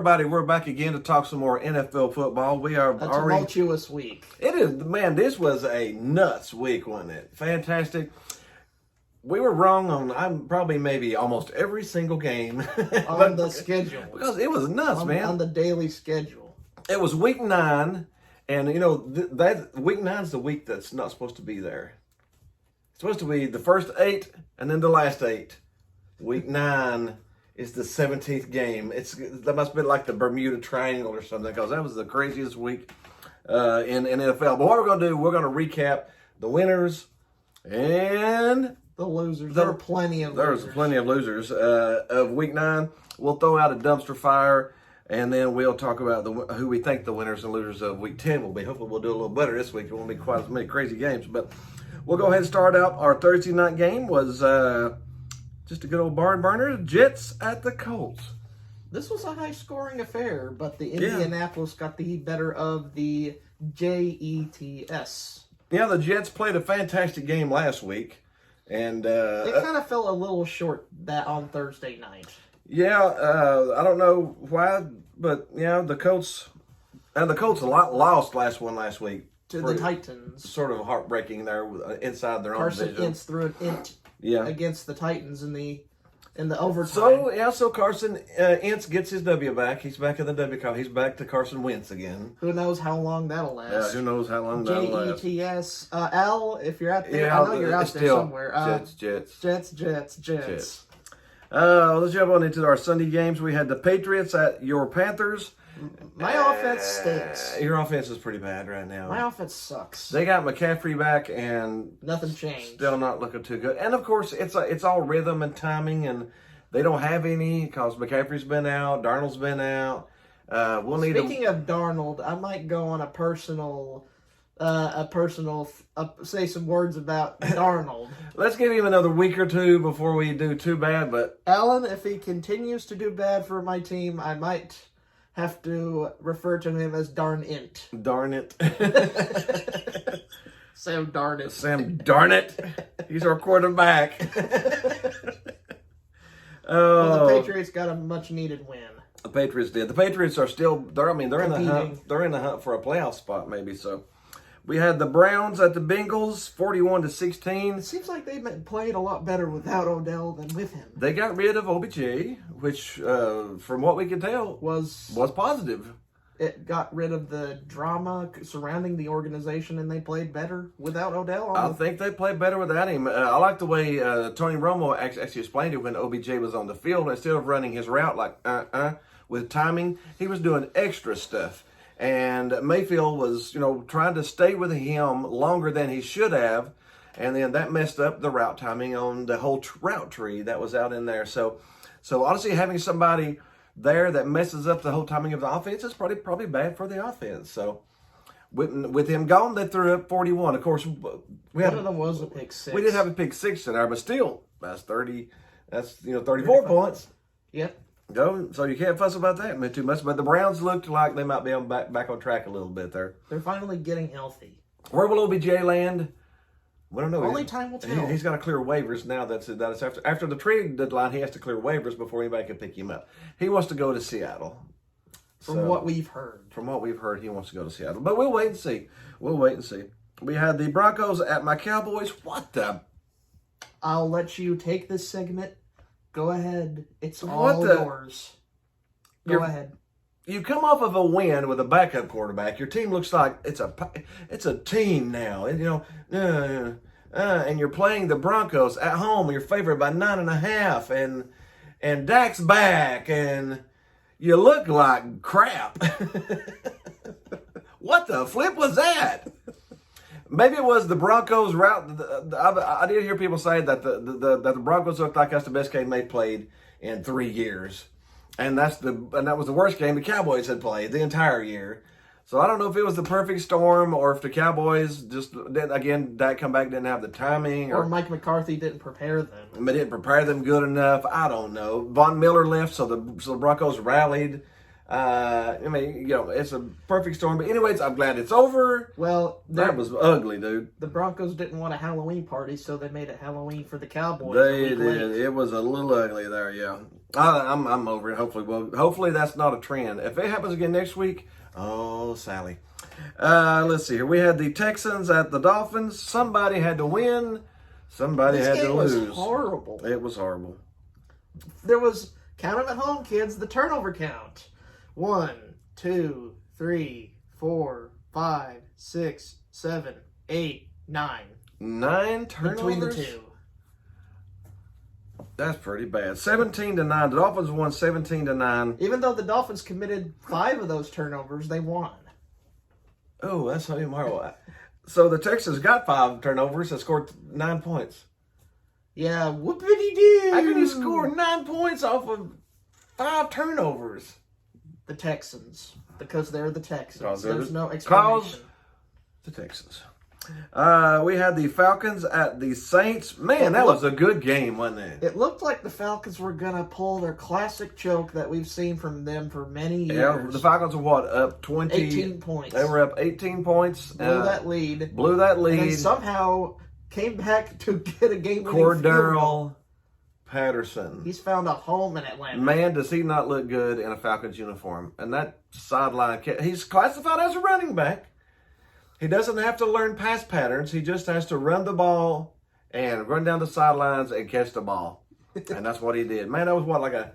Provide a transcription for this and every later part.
everybody. We're back again to talk some more NFL football. We are A tumultuous week. It is, man, this was a nuts week, wasn't it? Fantastic. We were wrong on maybe almost every single game. On the schedule. Because it was nuts, man. On the daily schedule. It was week 9, and, you know, that week 9 is the week that's not supposed to be there. It's supposed to be the first 8 and then the last 8. Week 9 is the 17th game. That must have been like the Bermuda Triangle or something, because that was the craziest week in NFL. But what we're going to do, we're going to recap the winners and the losers. There were plenty of losers. There's plenty of losers of week 9. We'll throw out a dumpster fire, and then we'll talk about who we think the winners and losers of week 10 will be. Hopefully we'll do a little better this week. There won't be quite as many crazy games. But we'll go ahead and start out. Our Thursday night game was just a good old barn burner. Jets at the Colts. This was a high-scoring affair, but the Indianapolis got the better of the Jets. Yeah, the Jets played a fantastic game last week. And they kind of fell a little short that on Thursday night. Yeah, I don't know why, but yeah, the Colts lost last week to the Titans. Sort of heartbreaking there inside their own division. Carson Wentz threw an int against the Titans in the overtime. So Carson Wentz gets his W back. He's back in the W Cup. He's back to Carson Wentz again. Who knows how long that'll last? Yeah, who knows how long that'll last? Jets. Al, if you're out there, I know you're out there somewhere. Jets. Let's jump on into our Sunday games. We had the Patriots at your Panthers. My offense stinks. Your offense is pretty bad right now. My offense sucks. They got McCaffrey back, and nothing changed. Still not looking too good. And of course, it's all rhythm and timing, and they don't have any because McCaffrey's been out, Darnold's been out. Speaking of Darnold, I might go on say some words about Darnold. Let's give him another week or two before we do too bad. But Alan, if he continues to do bad for my team, I might have to refer to him as Darn It. Darn it. Sam Darn It. Sam Darn It. He's our quarterback. Well, the Patriots got a much needed win. The Patriots did. The Patriots are still they're in the hunt. They're in the hunt for a playoff spot, maybe. So we had the Browns at the Bengals, 41-16. It seems like they played a lot better without Odell than with him. They got rid of OBJ, which, from what we can tell, was positive. It got rid of the drama surrounding the organization, and they played better without Odell. I think they played better without him. I like the way Tony Romo actually explained it when OBJ was on the field. Instead of running his route like with timing, he was doing extra stuff. And Mayfield was, trying to stay with him longer than he should have. And then that messed up the route timing on the whole route tree that was out in there. So honestly, having somebody there that messes up the whole timing of the offense is probably bad for the offense. So with him gone, they threw up 41. Of course, one of them was a pick six. We did have a pick 6 in there, but still, that's 30. That's 34 points. Yep. So you can't fuss about that too much. But the Browns looked like they might be back on track a little bit there. They're finally getting healthy. Where will OBJ land? We don't know. Only time will tell. He's got to clear waivers now. That's after the trade deadline. He has to clear waivers before anybody can pick him up. He wants to go to Seattle. From what we've heard. From what we've heard, he wants to go to Seattle. But we'll wait and see. We had the Broncos at my Cowboys. What the? I'll let you take this segment. Go ahead. It's all yours. Go ahead. You come off of a win with a backup quarterback. Your team looks like it's a team now. And, and you're playing the Broncos at home. You're favored by 9.5, and Dak's back, and you look like crap. What the flip was that? Maybe it was the Broncos route. I did hear people say that the Broncos looked like that's the best game they played in 3 years. And that was the worst game the Cowboys had played the entire year. So I don't know if it was the perfect storm or if the Cowboys Dak come back didn't have the timing. Or Mike McCarthy didn't prepare them. They didn't prepare them good enough. I don't know. Von Miller left, so the Broncos rallied. I mean, it's a perfect storm. But anyways, I'm glad it's over. Well, that was ugly, dude. The Broncos didn't want a Halloween party, so they made it Halloween for the Cowboys. They did. It was a little ugly there, yeah. I'm over it. Hopefully that's not a trend. If it happens again next week, oh, Sally. Let's see here. We had the Texans at the Dolphins. Somebody had to win. Somebody had to lose. This game was horrible. It was horrible. There was, count them at home, kids, the turnover count. 1, 2, 3, 4, 5, 6, 7, 8, 9. 9 turnovers? Between the two. That's pretty bad. 17-9. The Dolphins won 17-9. Even though the Dolphins committed 5 of those turnovers, they won. Oh, that's not even horrible. So the Texans got 5 turnovers and scored 9 points. Yeah, whoopity-doo. How can you score 9 points off of 5 turnovers? The Texans. Because they're the Texans. There's no explanation. The Texans. We had the Falcons at the Saints. Man, that was a good game, wasn't it? It looked like the Falcons were going to pull their classic choke that we've seen from them for many years. Yeah, the Falcons were up 18 points. They were up 18 points. Blew that lead. And then somehow came back to get a game-winning Cordero Patterson. He's found a home in Atlanta. Man, does he not look good in a Falcons uniform. And that sideline, he's classified as a running back. He doesn't have to learn pass patterns. He just has to run the ball and run down the sidelines and catch the ball. And that's what he did. Man, that was like a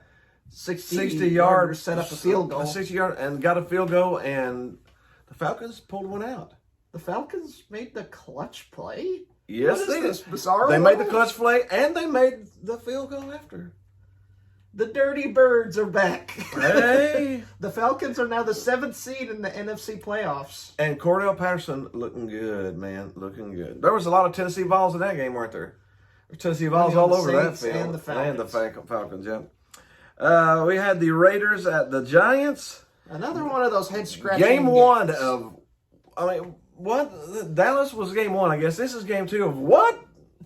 60-yard set up a field goal. 60-yard and got a field goal, and the Falcons pulled one out. The Falcons made the clutch play? Yes, what is this bizarre? They made the clutch play, and they made the field goal after. The Dirty Birds are back. Hey! The Falcons are now the 7th seed in the NFC playoffs. And Cordell Patterson looking good, man. Looking good. There was a lot of Tennessee Vols in that game, weren't there? There's Tennessee Vols all over that field. And the Falcons. And the Falcons, yeah. We had the Raiders at the Giants. Another one of those head-scratching Game 1 of... what? Dallas was game 1, I guess. This is game 2 of what?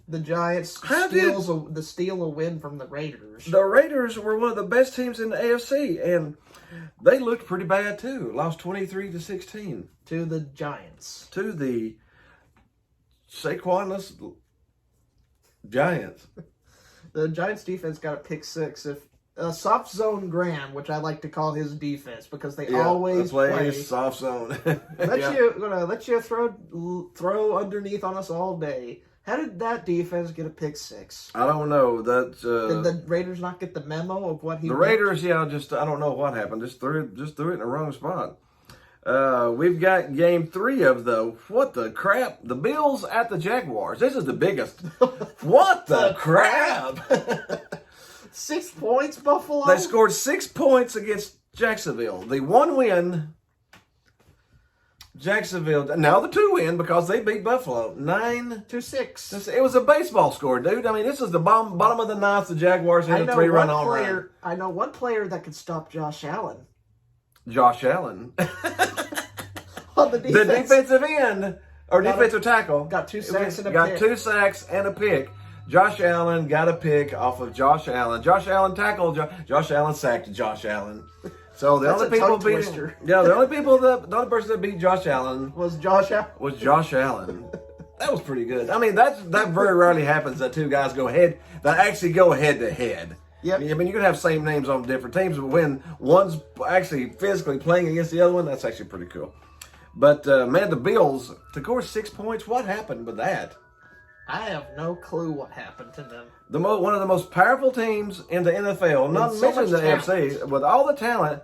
The Giants steal a win from the Raiders. The Raiders were one of the best teams in the AFC, and they looked pretty bad too. Lost 23-16 to the Giants. To the Saquonless Giants. The Giants defense got a pick 6. If soft zone Graham, which I like to call his defense because they always play soft zone. let you throw underneath on us all day. How did that defense get a pick 6? I don't know. Did the Raiders not get the memo of what he? The Raiders, I don't know what happened. Just threw it in the wrong spot. We've got game 3 of what the crap? The Bills at the Jaguars. This is the biggest. What the crap? 6 points, Buffalo. They scored 6 points against Jacksonville. The 1 win. Jacksonville, now the 2 win because they beat Buffalo 9-6. It was a baseball score, dude. I mean, this is the bottom of the 9th. The Jaguars hit a 3-run home run. I know one player that could stop Josh Allen. Josh Allen. On the defense. The defensive end, or defensive tackle. Got 2 sacks and a pick. Got 2 sacks and a pick. Josh Allen got a pick off of Josh Allen. Josh Allen tackled. Josh Allen sacked Josh Allen. So the only person that beat Josh Allen was Josh Allen. That was pretty good. I mean, that very rarely happens that 2 guys actually go head to head. Yep. I mean, you can have same names on different teams, but when one's actually physically playing against the other one, that's actually pretty cool. But man, the Bills to score 6 points. What happened with that? I have no clue what happened to them. One of the most powerful teams in the NFL, not mentioning the AFC, with all the talent,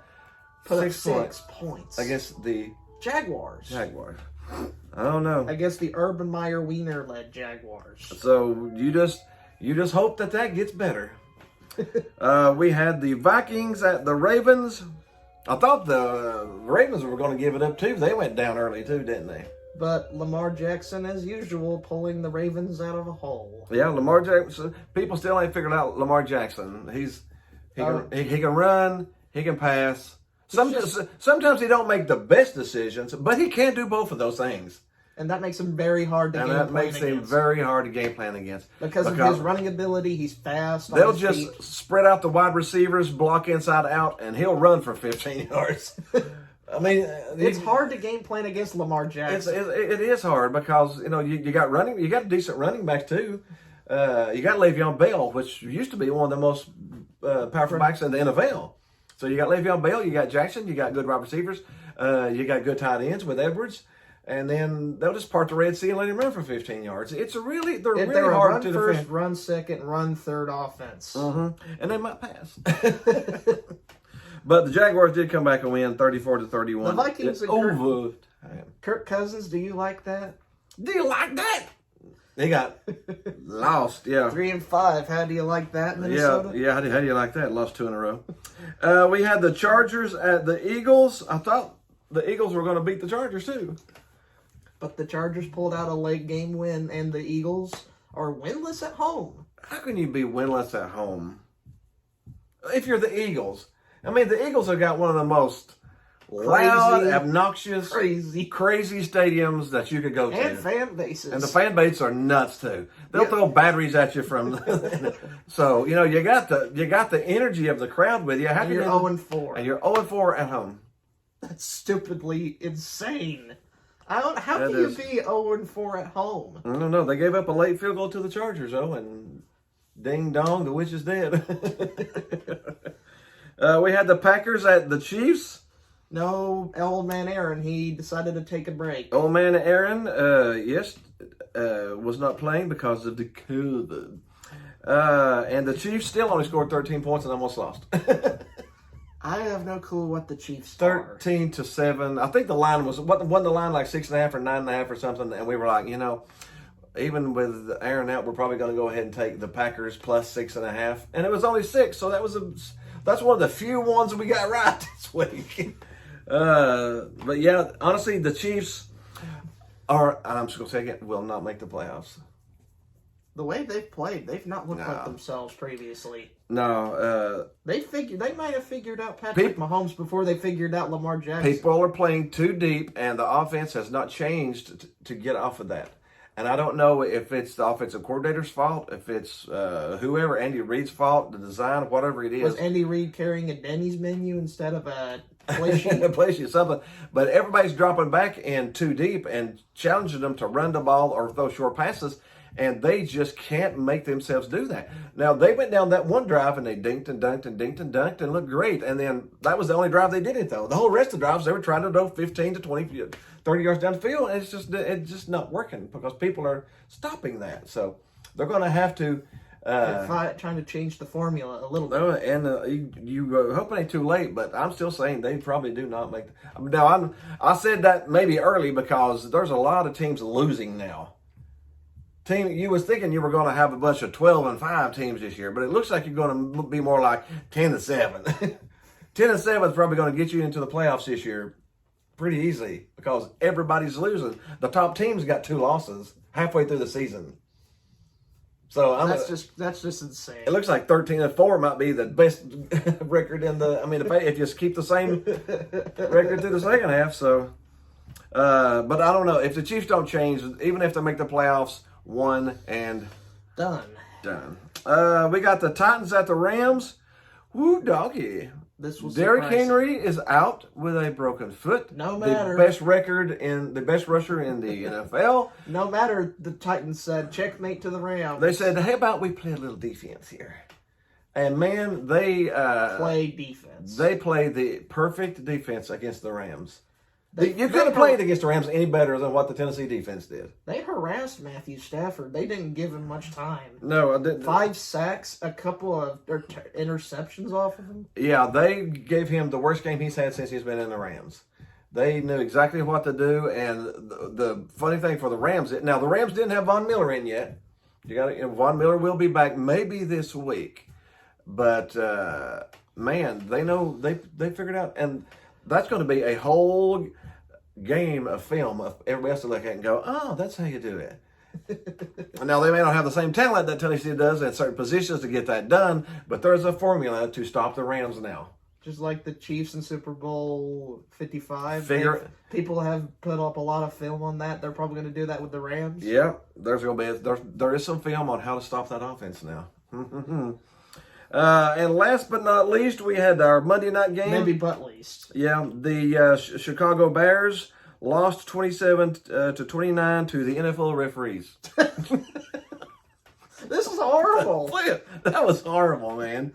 put up 6 points against the Jaguars. I don't know. Against the Urban Meyer Wiener led Jaguars. So you just hope that gets better. We had the Vikings at the Ravens. I thought the Ravens were going to give it up too. They went down early too, didn't they? But Lamar Jackson, as usual, pulling the Ravens out of a hole. Yeah, Lamar Jackson. People still ain't figured out Lamar Jackson. He can run, he can pass. Sometimes he don't make the best decisions, but he can do both of those things. And that makes him very hard to game plan against. And that makes him very hard to game plan against. Because of his running ability, he's fast. They'll just spread out the wide receivers, block inside out, and he'll run for 15 yards. I mean, it's hard to game plan against Lamar Jackson. It is hard because you got decent running backs too. You got Le'Veon Bell, which used to be one of the most powerful backs in the NFL. So you got Le'Veon Bell, you got Jackson, you got good wide receivers, you got good tight ends with Edwards. And then they'll just part the Red Sea and let him run for 15 yards. They're really hard to defend. Run first, run second, run third offense. And they might pass. But the Jaguars did come back and win 34-31. The Vikings and Kirk Cousins, do you like that? Do you like that? They got lost, yeah. 3-5. How do you like that, Minnesota? Yeah. How do you like that? Lost 2 in a row. We had the Chargers at the Eagles. I thought the Eagles were going to beat the Chargers too. But the Chargers pulled out a late game win, and the Eagles are winless at home. How can you be winless at home if you're the Eagles? I mean, the Eagles have got one of the most loud, obnoxious, crazy stadiums that you could go to. And fan bases. And the fan bases are nuts too. They'll throw batteries at you from. So you got the energy of the crowd with you. And you're 0-4. And you're 0-4 at home. That's stupidly insane. How can you be 0-4 at home? I don't know. They gave up a late field goal to the Chargers, though, and ding dong, the witch is dead. We had the Packers at the Chiefs. No, old man Aaron, he decided to take a break. Old man Aaron, was not playing because of the COVID. And the Chiefs still only scored 13 points and almost lost. I have no clue what the Chiefs 13-7. I think the line wasn't the line like 6.5 or 9.5 or something. And we were like, even with Aaron out, we're probably going to go ahead and take the Packers plus 6.5. And it was only 6, so that's one of the few ones we got right this week. But yeah, honestly, the Chiefs I'm just going to say it, will not make the playoffs. The way they've played, they've not looked like themselves previously. No. They might have figured out Patrick Mahomes before they figured out Lamar Jackson. People are playing too deep, and the offense has not changed to get off of that. And I don't know if it's the offensive coordinator's fault, if it's whoever, Andy Reid's fault, the design, whatever it is. Was Andy Reid carrying a Denny's menu instead of a play sheet? A play sheet, something. But everybody's dropping back in too deep and challenging them to run the ball or throw short passes. And they just can't make themselves do that. Now, they went down that one drive, and they dinked and dunked and dinked and dunked and looked great. And then that was the only drive they did it, though. The whole rest of the drives, they were trying to go 15 to 20, 30 yards down the field, and it's just not working because people are stopping that. So they're going to have to trying to change the formula a little bit. And you hope it ain't too late, but I'm still saying they probably do not make Now, I said that maybe early because there's a lot of teams losing now. You was thinking you were going to have a bunch of 12-5 teams this year, but it looks like you're going to be more like 10-7. 10-7 is probably going to get you into the playoffs this year pretty easily because everybody's losing. The top teams got 2 losses halfway through the season. So that's just insane. It looks like 13-4 might be the best record in the. I mean, if you keep the same record through the second half. So, but I don't know if the Chiefs don't change, even if they make the playoffs. 1 and done. We got the Titans at the Rams. Woo doggy. This was Derrick surprising. Henry is out with a broken foot. No matter. The best rusher in the NFL. No matter, the Titans said checkmate to the Rams. They said, "Hey, about we play a little defense here." And man, they play defense. They play the perfect defense against the Rams. You couldn't have played against the Rams any better than what the Tennessee defense did. They harassed Matthew Stafford. They didn't give him much time. No, I didn't. 5 sacks, a couple of interceptions off of him. Yeah, they gave him the worst game he's had since he's been in the Rams. They knew exactly what to do, and the funny thing for the Rams, now the Rams didn't have Von Miller in yet. Von Miller will be back maybe this week, but man, they know they figured out, and that's going to be a whole game of film of everybody else to look at and go, oh, that's how you do it. Now, they may not have the same talent that Tennessee does at certain positions to get that done, but there's a formula to stop the Rams now. Just like the Chiefs in Super Bowl 55. People have put up a lot of film on that. They're probably going to do that with the Rams. Yeah, there is some film on how to stop that offense now. And last but not least, we had our Monday night game. Maybe but least. Yeah, the Chicago Bears lost 27 to 29 to the NFL referees. This is horrible. That was horrible, man.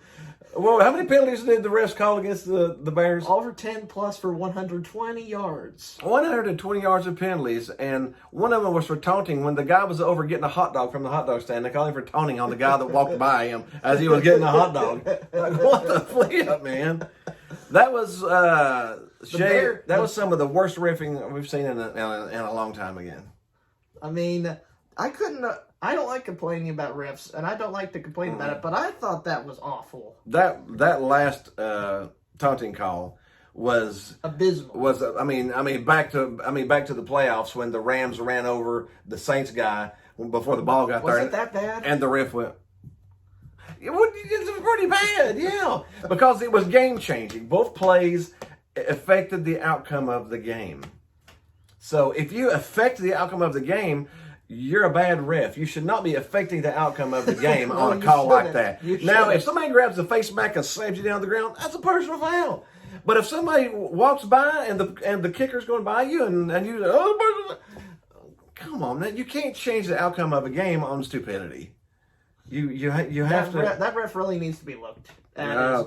Well, how many penalties did the refs call against the Bears? Over 10 plus for 120 yards. 120 yards of penalties, and one of them was for taunting. When the guy was over getting a hot dog from the hot dog stand, they called him for taunting on the guy that walked by him as he was getting a hot dog. Like, what the flip, man? That was that was some of the worst riffing we've seen in a long time again. I mean, I don't like complaining about refs, and I don't like to complain about it, but I thought that was awful. That last taunting call was abysmal. Back to the playoffs when the Rams ran over the Saints guy before the ball got there. Was it that bad? And the ref went. It was pretty bad, yeah, because it was game changing. Both plays affected the outcome of the game. So if you affect the outcome of the game, you're a bad ref. You should not be affecting the outcome of the game on a call like that. Now, if somebody grabs the face mask and slams you down to the ground, that's a personal foul. But if somebody walks by and the kicker's going by you and you, come on, man, you can't change the outcome of a game on stupidity. You have to. That ref really needs to be looked at.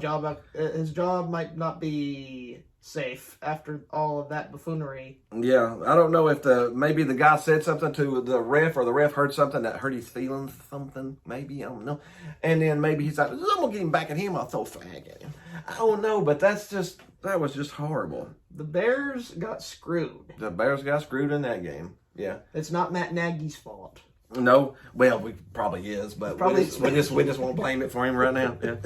His job might not be safe after all of that buffoonery. Yeah, I don't know if maybe the guy said something to the ref or the ref heard something that hurt his feelings, something, maybe, I don't know. And then maybe he's like, I'm going to get him back at him, I'll throw a flag at him. I don't know, but that was just horrible. The Bears got screwed. The Bears got screwed in that game, yeah. It's not Matt Nagy's fault. No, well, we probably is, but we just won't blame it for him right now. Yeah.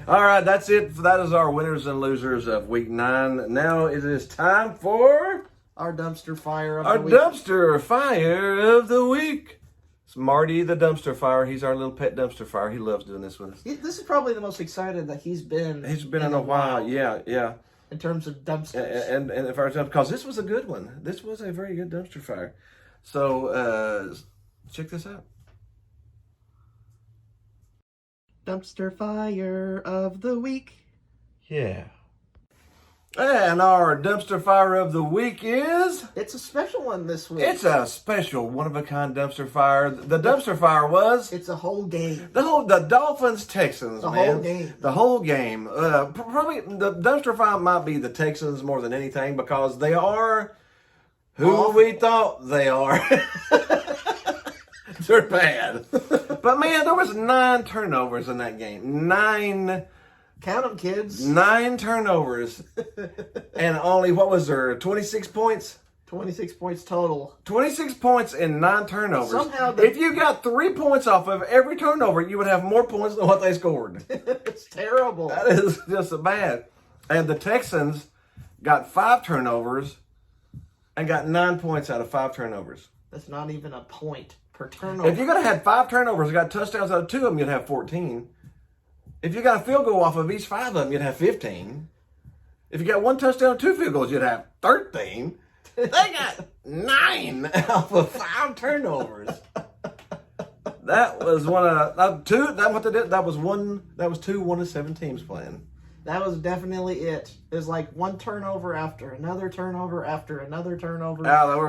All right, that's it. That is our winners and losers of Week 9. Now it is time for our dumpster fire of the week. Our dumpster fire of the week. It's Marty the dumpster fire. He's our little pet dumpster fire. He loves doing this with us. This is probably the most excited that he's been. He's been in a while. Yeah. In terms of dumpsters, and because this was a good one. This was a very good dumpster fire. So. Check this out. Dumpster fire of the week. Yeah. And our dumpster fire of the week is... It's a special one this week. It's a special, one-of-a-kind dumpster fire. The dumpster fire was... It's a whole game. The Dolphins, Texans, the man. Whole game. The whole game. Probably the dumpster fire might be the Texans more than anything because they are who we thought they are. They're bad. But, man, there was 9 turnovers in that game. 9. Count them, kids. 9 turnovers. And only, what was there, 26 points? 26 points total. 26 points and 9 turnovers. Somehow if you got 3 points off of every turnover, you would have more points than what they scored. It's terrible. That is just bad. And the Texans got 5 turnovers and got 9 points out of 5 turnovers. That's not even a point per turnover. If you're going to have 5 turnovers and got touchdowns out of 2 of them, you'd have 14. If you got a field goal off of each 5 of them, you'd have 15. If you got 1 touchdown, 2 field goals, you'd have 13. They got 9 off of 5 turnovers. That was one of 2. That what they did. That was 2 1 of 7 teams playing. That was definitely it. It was like 1 turnover after another turnover after another turnover.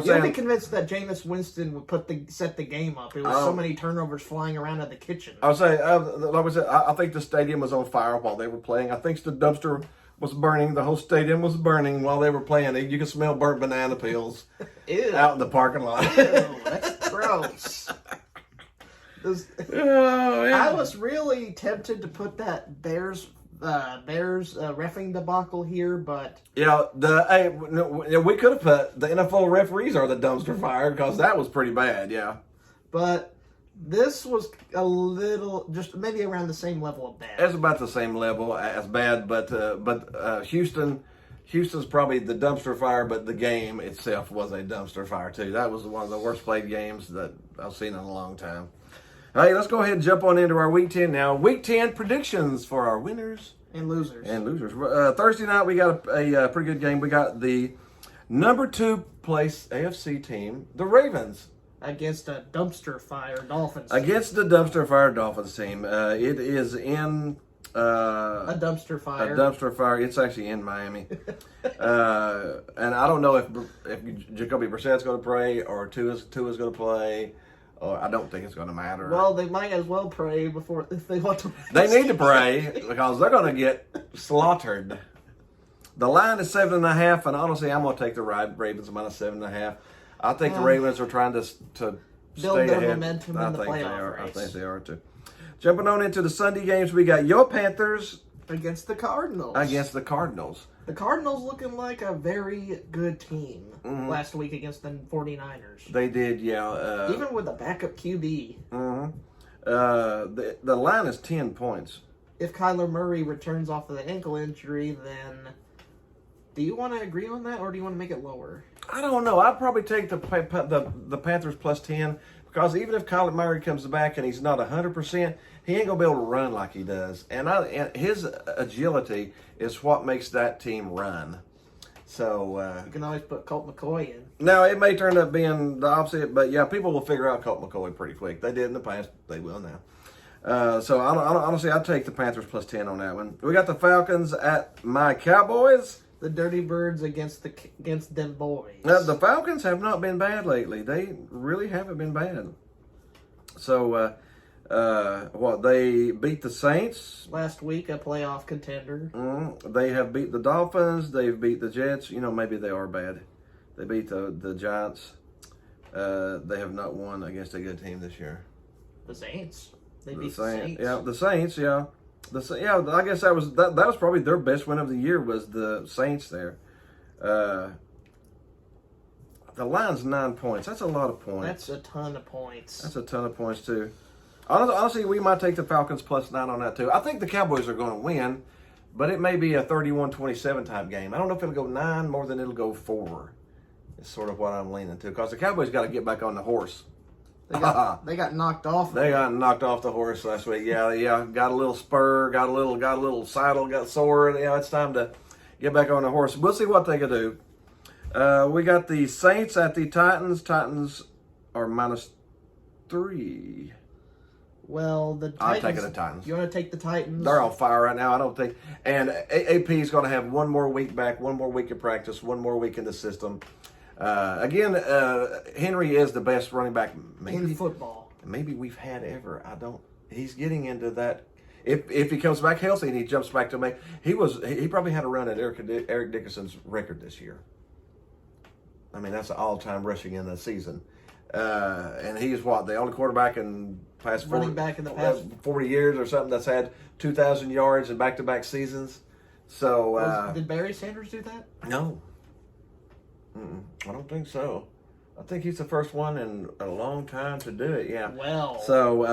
You'd be convinced that Jameis Winston would set the game up. It was so many turnovers flying around in the kitchen. I would say, like I said, I think the stadium was on fire while they were playing. I think the dumpster was burning. The whole stadium was burning while they were playing. You could smell burnt banana peels out in the parking lot. Ew, that's gross. I was really tempted to put that Bears reffing debacle here, but we could have put the NFL referees are the dumpster fire because that was pretty bad, yeah. But this was a little, just maybe around the same level of bad. It's about the same level as bad, but Houston's probably the dumpster fire, but the game itself was a dumpster fire too. That was one of the worst played games that I've seen in a long time. Hey, let's go ahead and jump on into our Week 10 now. Week 10 predictions for our winners. And losers. Thursday night, we got a pretty good game. We got the number 2 place AFC team, the Ravens. Against a dumpster fire Dolphins team. Against the dumpster fire Dolphins team. It is in... a dumpster fire. A dumpster fire. It's actually in Miami. And I don't know if Jacoby Brissett's going to play or Tua's going to play. Or I don't think it's going to matter. Well, they might as well pray before if they want to. They need to pray because they're going to get slaughtered. The line is 7.5, and honestly, I'm going to take the Ravens minus 7.5. I think the Ravens are trying to build stay their ahead. momentum in the playoff race. I think they are too. Jumping on into the Sunday games, we got your Panthers against the Cardinals. The Cardinals looking like a very good team last week against the 49ers. They did, yeah. Even with a backup QB. The line is 10 points. If Kyler Murray returns off of the ankle injury, then do you want to agree on that, or do you want to make it lower? I don't know. I'd probably take the Panthers plus 10 because even if Kyler Murray comes back and he's not 100%, he ain't going to be able to run like he does. And his agility is what makes that team run. So you can always put Colt McCoy in. Now, it may turn up being the opposite, but yeah, people will figure out Colt McCoy pretty quick. They did in the past. They will now. So honestly, I'd take the Panthers plus 10 on that one. We got the Falcons at my Cowboys. The Dirty Birds against them boys. The Falcons have not been bad lately. They really haven't been bad. So, they beat the Saints last week, a playoff contender. They have beat the Dolphins. They've beat the Jets. Maybe they are bad. They beat the Giants. They have not won against a good team this year. The Saints. They beat the Saints. Yeah, the Saints. Yeah. I guess that was probably their best win of the year was the Saints there. The line's 9 points. That's a lot of points. That's a ton of points. That's a ton of points too. Honestly, we might take the Falcons plus 9 on that too. I think the Cowboys are going to win, but it may be a 31-27 type game. I don't know if it'll go 9 more than it'll go 4. It's sort of what I'm leaning to because the Cowboys got to get back on the horse. They got knocked off. They got knocked off the horse last week. Yeah. Got a little spur, got a little saddle, got sore. Yeah, it's time to get back on the horse. We'll see what they can do. We got the Saints at the Titans. Titans are minus 3. Well, the Titans. I'm taking the Titans. You want to take the Titans? They're on fire right now. I don't think. And AP is going to have one more week back, one more week of practice, one more week in the system. Again, Henry is the best running back in football. Maybe we've had ever. He's getting into that. If he comes back healthy and he jumps back to me, he probably had a run at Eric Dickerson's record this year. I mean, that's an all-time rushing in the season. And he's the only quarterback in past 40 years or something that's had 2,000 yards in back-to-back seasons. So did Barry Sanders do that? No. I don't think so. I think he's the first one in a long time to do it. Yeah. So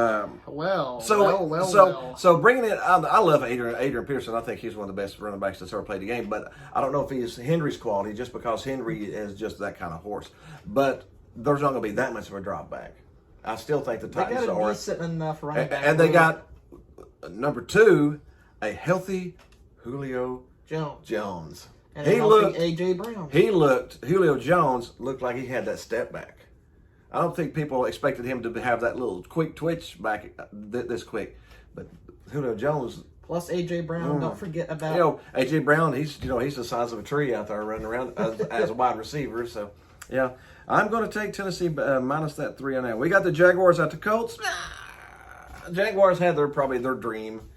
bringing in, I love Adrian Peterson. I think he's one of the best running backs that's ever played the game. But I don't know if he's Henry's quality, just because Henry is just that kind of horse. But there's not going to be that much of a drop back. I still think the Titans are decent enough running back. And they got number 2, a healthy Julio Jones. And A.J. Brown. Julio Jones looked like he had that step back. I don't think people expected him to have that little quick twitch back this quick. But Julio Jones. Plus A.J. Brown, don't forget about. A.J. Brown, he's the size of a tree out there running around as a wide receiver. So, yeah. I'm going to take Tennessee minus that 3 on that. We got the Jaguars at the Colts. Jaguars had probably their dream.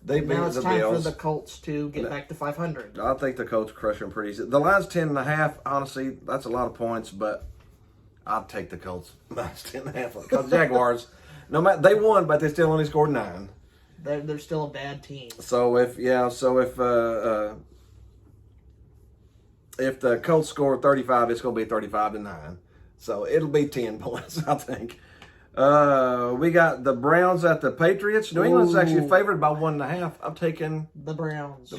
They beat now it's the time Bills. for the Colts to get back to 500. I think the Colts crush them pretty easy. The line's 10.5. Honestly, that's a lot of points, but I'll take the Colts minus 10.5 because Jaguars, no matter they won, but they still only scored 9. They're still a bad team. So if the Colts score 35, it's going to be 35-9. So it'll be 10 points, I think. We got the Browns at the Patriots. New England's actually favored by 1.5. I'm taking the Browns.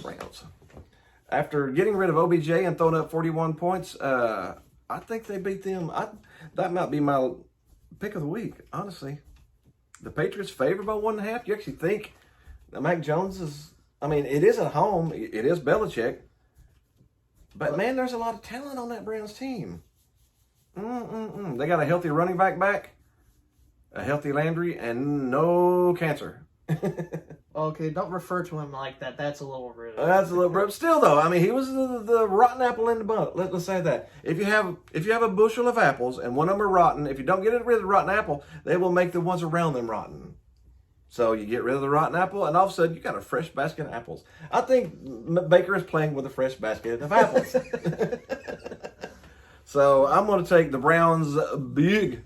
After getting rid of OBJ and throwing up 41 points, I think they beat them. That might be my pick of the week, honestly. the Patriots favored by 1.5? You actually think that Mac Jones is? I mean, it is at home. It is Belichick. But man, there's a lot of talent on that Browns team. They got a healthy running back, a healthy Landry, and no cancer. Okay, don't refer to him like that. That's a little rude. That's a little rude. Still, though, I mean, he was the rotten apple in the bunch. Let's say that. If you have a bushel of apples and one of them are rotten, if you don't get rid of the rotten apple, they will make the ones around them rotten. So you get rid of the rotten apple, and all of a sudden you got a fresh basket of apples. I think Baker is playing with a fresh basket of apples. So I'm going to take the Browns big.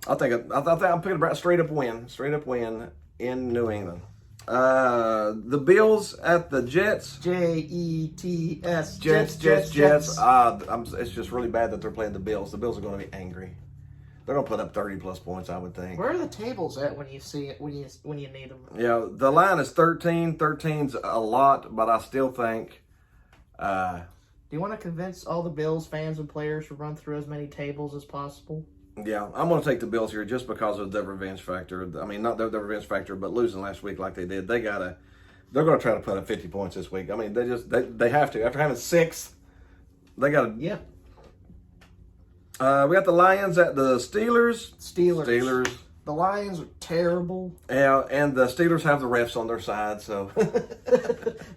I'm picking a straight up win in New England. The Bills at the Jets. Jets. Jets. It's just really bad that they're playing the Bills. The Bills are going to be angry. They're going to put up 30-plus points, I would think. Where are the tables at when you see it, when you need them? Yeah, the line is 13. 13's a lot, but I still think... Do you want to convince all the Bills fans and players to run through as many tables as possible? Yeah, I'm going to take the Bills here just because of the revenge factor. I mean, not the revenge factor, but losing last week like they did. They're going to try to put up 50 points this week. I mean, they have to. After having 6, they got to... Yeah. We got the Lions at the Steelers. Steelers. The Lions are terrible. Yeah, and the Steelers have the refs on their side, so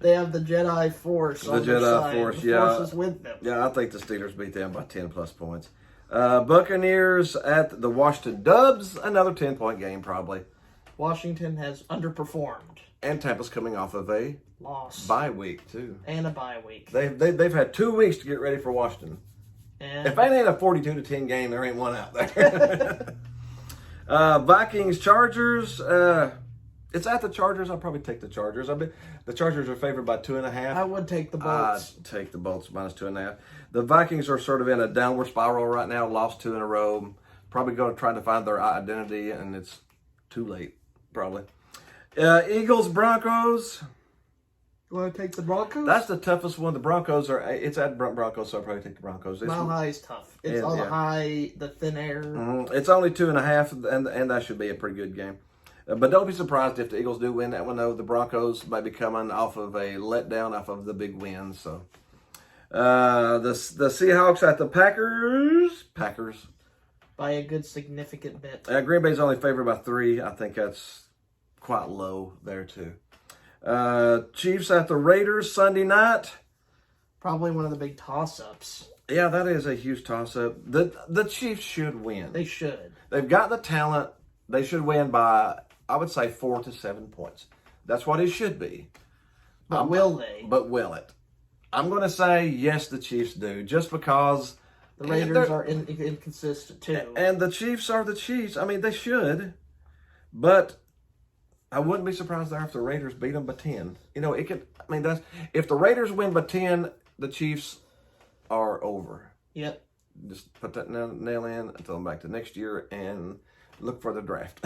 they have the Jedi Force. The Jedi Force, the Force is with them. Yeah, I think the Steelers beat them by 10-plus points. Buccaneers at the Washington Dubs. Another 10-point game, probably. Washington has underperformed. And Tampa's coming off of a loss, bye week too. And a bye week. They've had 2 weeks to get ready for Washington. And if that ain't a 42-10 game, there ain't one out there. Vikings, Chargers. It's at the Chargers. I'll probably take the Chargers. The Chargers are favored by 2.5. I would take the Bolts. I'd take the Bolts minus 2.5. The Vikings are sort of in a downward spiral right now. Lost 2 in a row. Probably going to try to find their identity, and it's too late, probably. Eagles, Broncos. You want to take the Broncos? That's the toughest one. The Broncos it's at Broncos, so I'll probably take the Broncos. Mile High is tough. It's on the high, the thin air. Mm-hmm. It's only 2.5, and that should be a pretty good game. But don't be surprised if the Eagles do win that one, though. The Broncos might be coming off of a letdown, off of the big win. So, the Seahawks at the Packers. Packers. By a good significant bit. Green Bay's only favored by 3. I think that's quite low there, too. Chiefs at the Raiders Sunday night. Probably one of the big toss-ups. Yeah, that is a huge toss-up. The Chiefs should win. They should. They've got the talent. They should win by, I would say, 4 to 7 points. That's what it should be. But will they? But will it? I'm going to say yes, the Chiefs do, just because the Raiders are inconsistent too. And the Chiefs are the Chiefs. I mean, they should, but I wouldn't be surprised there if the Raiders beat them by 10. You know, it could. I mean, if the Raiders win by 10, the Chiefs are over. Yep. Just put that nail in until I'm back to next year and look for the draft.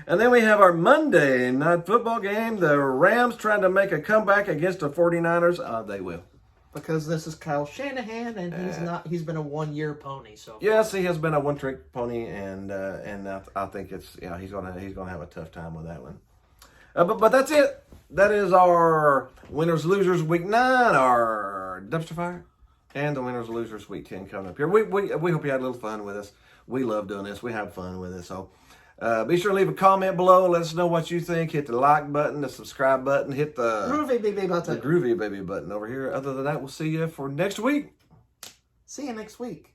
And then we have our Monday night football game. The Rams trying to make a comeback against the 49ers. They will. Because this is Kyle Shanahan, and he's been a one-year pony. So yes, he has been a one-trick pony, and I think he's gonna have a tough time with that one. But that's it. That is our winners losers week 9, our dumpster fire, and the winners losers week 10 coming up here. We hope you had a little fun with us. We love doing this. We have fun with it. So be sure to leave a comment below. Let us know what you think. Hit the like button, the subscribe button, hit the groovy baby button. The groovy baby button over here. Other than that, we'll see you for next week. See you next week.